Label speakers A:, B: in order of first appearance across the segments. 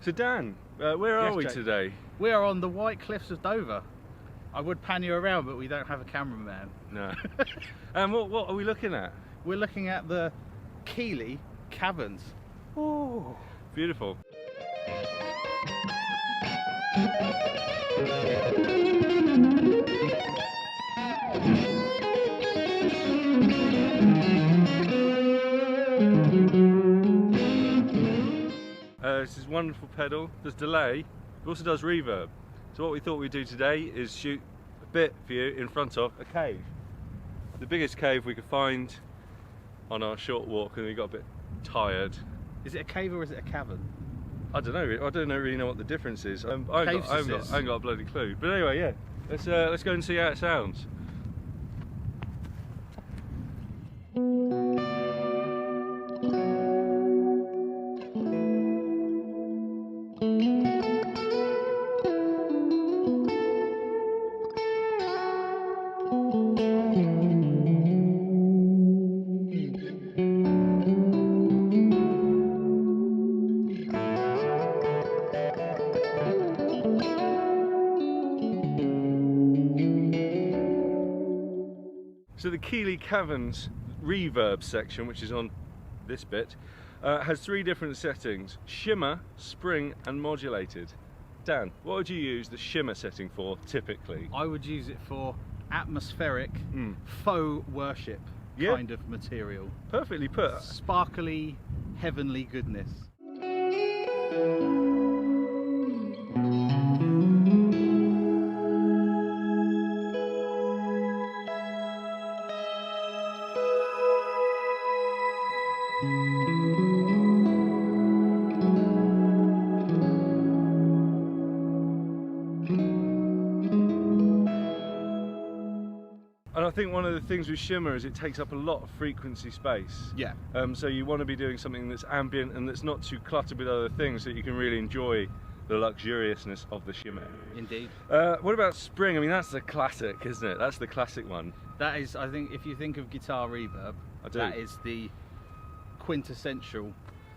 A: So Dan, where are
B: Yes,
A: we
B: Jake.
A: today?
B: We are on the White Cliffs of Dover. I would pan you around, but we don't have a cameraman.
A: No. And what are we looking at?
B: We're looking at the Keeley Caverns.
A: Oh, beautiful. This is wonderful pedal. There's delay. It also does reverb. So what we thought we'd do today is shoot a bit for you in front of a cave. The biggest cave we could find on our short walk, and we got a bit tired.
B: Is it a cave or is it a cavern?
A: I don't know. I don't really know what the difference is. I haven't got a bloody clue. But anyway, yeah. Let's go and see how it sounds. So the Keeley Caverns reverb section, which is on this bit, has three different settings: shimmer, spring and modulated. Dan, what would you use the shimmer setting for typically?
B: I would use it for atmospheric, faux worship kind of material.
A: Perfectly put.
B: Sparkly, heavenly goodness.
A: And I think one of the things with shimmer is it takes up a lot of frequency space.
B: Yeah.
A: So you want to be doing something that's ambient and that's not too cluttered with other things, so that you can really enjoy the luxuriousness of the shimmer.
B: Indeed.
A: What about spring? I mean, that's the classic, isn't it? That's the classic one.
B: That is, I think, if you think of guitar reverb,
A: I do.
B: that is the quintessential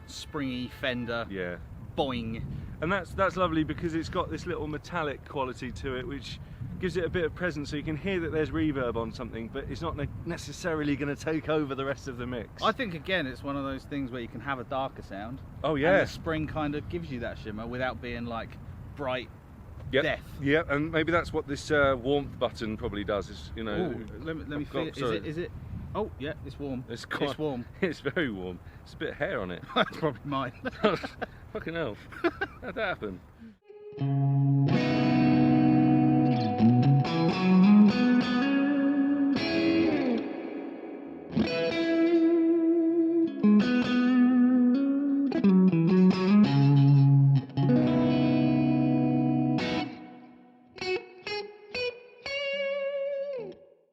B: springy Fender.
A: Yeah.
B: Boing.
A: And that's lovely because it's got this little metallic quality to it, which gives it a bit of presence, so you can hear that there's reverb on something, but it's not necessarily going to take over the rest of the mix.
B: I think, again, it's one of those things where you can have a darker sound.
A: Oh yeah.
B: And the spring kind of gives you that shimmer without being like bright death.
A: Yeah, and maybe that's what this warmth button probably does. Is, you know.
B: Ooh, let me feel it. Is it? Oh yeah, it's warm.
A: It's
B: warm.
A: It's very warm. It's a bit of hair on it.
B: That's probably mine.
A: Fucking hell. How'd that happen?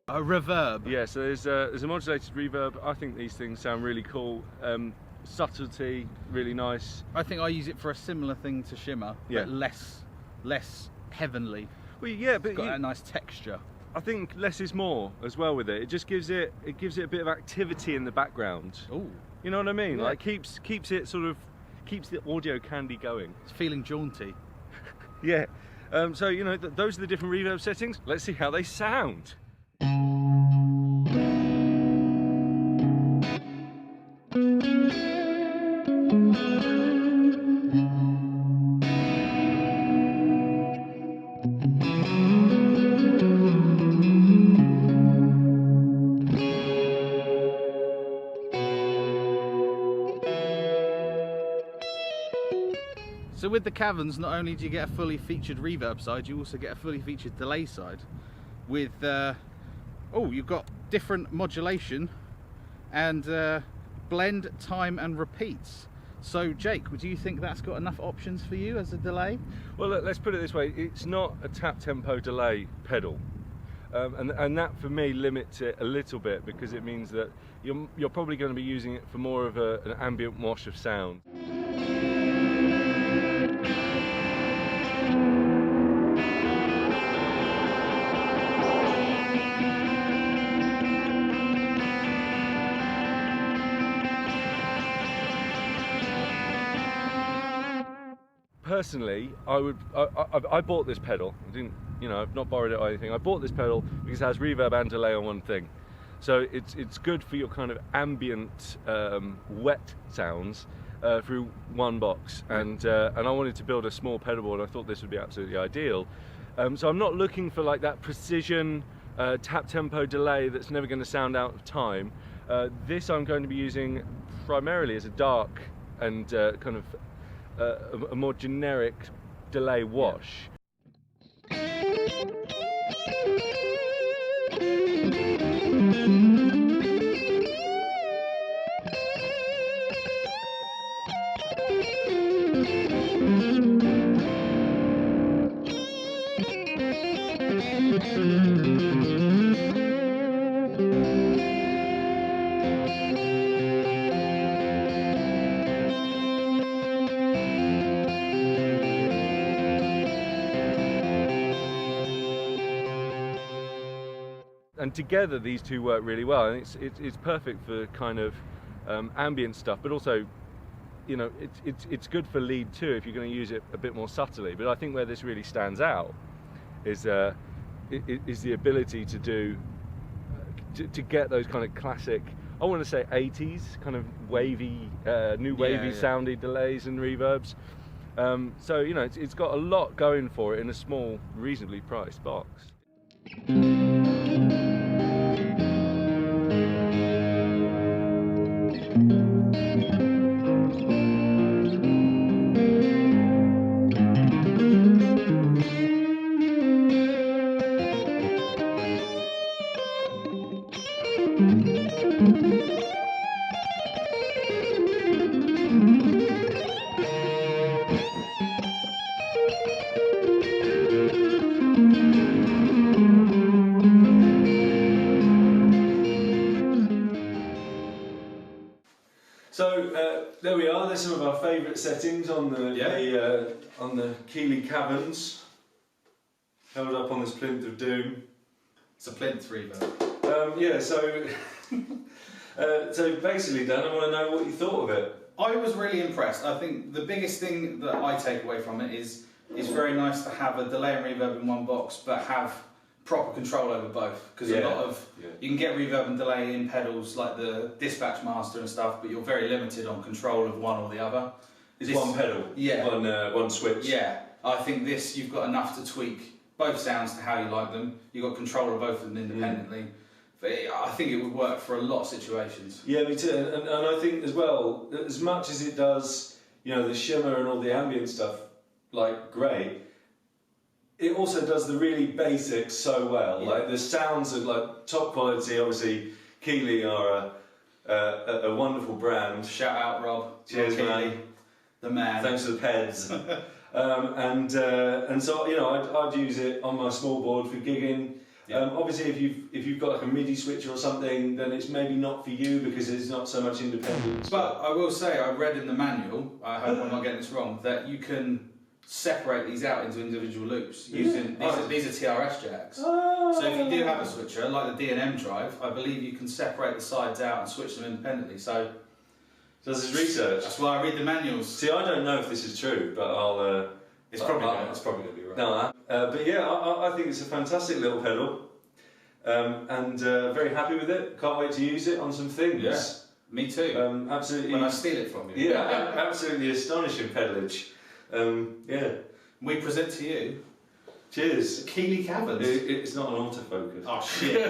B: A reverb.
A: Yeah, so there's a modulated reverb. I think these things sound really cool. Subtlety, really nice.
B: I think I use it for a similar thing to shimmer, but less heavenly.
A: Well, yeah, but
B: It's got a nice texture.
A: I think less is more as well with it. It just gives it a bit of activity in the background.
B: Ooh.
A: You know what I mean?
B: Yeah.
A: Like keeps it sort of keeps the audio candy going.
B: It's feeling jaunty.
A: Yeah. So you know those are the different reverb settings. Let's see how they sound.
B: So with the Caverns, not only do you get a fully featured reverb side, you also get a fully featured delay side with, you've got different modulation and blend, time and repeats. So Jake, do you think that's got enough options for you as a delay?
A: Well, look, let's put it this way, it's not a tap tempo delay pedal. And that for me limits it a little bit, because it means that you're probably going to be using it for more of an ambient wash of sound. personally, I bought this pedal. I didn't, you know, I've not borrowed it or anything. I bought this pedal because it has reverb and delay on one thing. So it's good for your kind of ambient wet sounds through one box. And I wanted to build a small pedal board. I thought this would be absolutely ideal. So I'm not looking for like that precision tap tempo delay that's never going to sound out of time. This I'm going to be using primarily as a dark and kind of a more generic delay wash. And together these two work really well, and it's perfect for kind of ambient stuff, but also, you know, it's good for lead too if you're going to use it a bit more subtly. But I think where this really stands out is the ability to do to get those kind of classic, I want to say 80s kind of wavy, new wavy soundy delays and reverbs. So you know, it's got a lot going for it in a small, reasonably priced box. So there we are. There's some of our favourite settings on the Keeley Caverns, held up on this plinth of doom.
B: It's a plinth reverb.
A: So basically, Dan, I want to know what you thought of it.
B: I was really impressed. I think the biggest thing that I take away from it is very nice to have a delay and reverb in one box, but have proper control over both. Because a lot of you can get reverb and delay in pedals like the Dispatch Master and stuff, but you're very limited on control of one or the other.
A: It's one pedal, one switch.
B: Yeah, I think this you've got enough to tweak both sounds to how you like them. You've got control of both of them independently. But I think it would work for a lot of situations.
A: Yeah, me too. And I think as well, as much as it does, you know, the shimmer and all the ambient stuff, like great, it also does the really basics so well. Yeah. Like the sounds are like top quality. Obviously, Keeley are a wonderful brand.
B: Shout out, Rob.
A: Cheers,
B: Rob
A: man.
B: Keeley, the man.
A: Thanks for the peds. And so, you know, I'd use it on my small board for gigging. Yeah. Obviously, if you've got like a MIDI switcher or something, then it's maybe not for you because there's not so much independence.
B: But I will say, I read in the manual, I hope I'm not getting this wrong, that you can separate these out into individual loops using these are TRS jacks. So if you do have a switcher like the D&M drive, I believe you can separate the sides out and switch them independently. So
A: this is research.
B: That's why I read the manuals.
A: See, I don't know if this is true, but I'll.
B: It's probably going to be right.
A: No, but yeah, I think it's a fantastic little pedal, and very happy with it. Can't wait to use it on some things.
B: Yeah, me too.
A: Absolutely.
B: When I steal it from you.
A: Yeah, absolutely astonishing pedalage. Yeah.
B: We present to you.
A: Cheers.
B: Keeley Caverns.
A: It's not an autofocus.
B: Oh shit.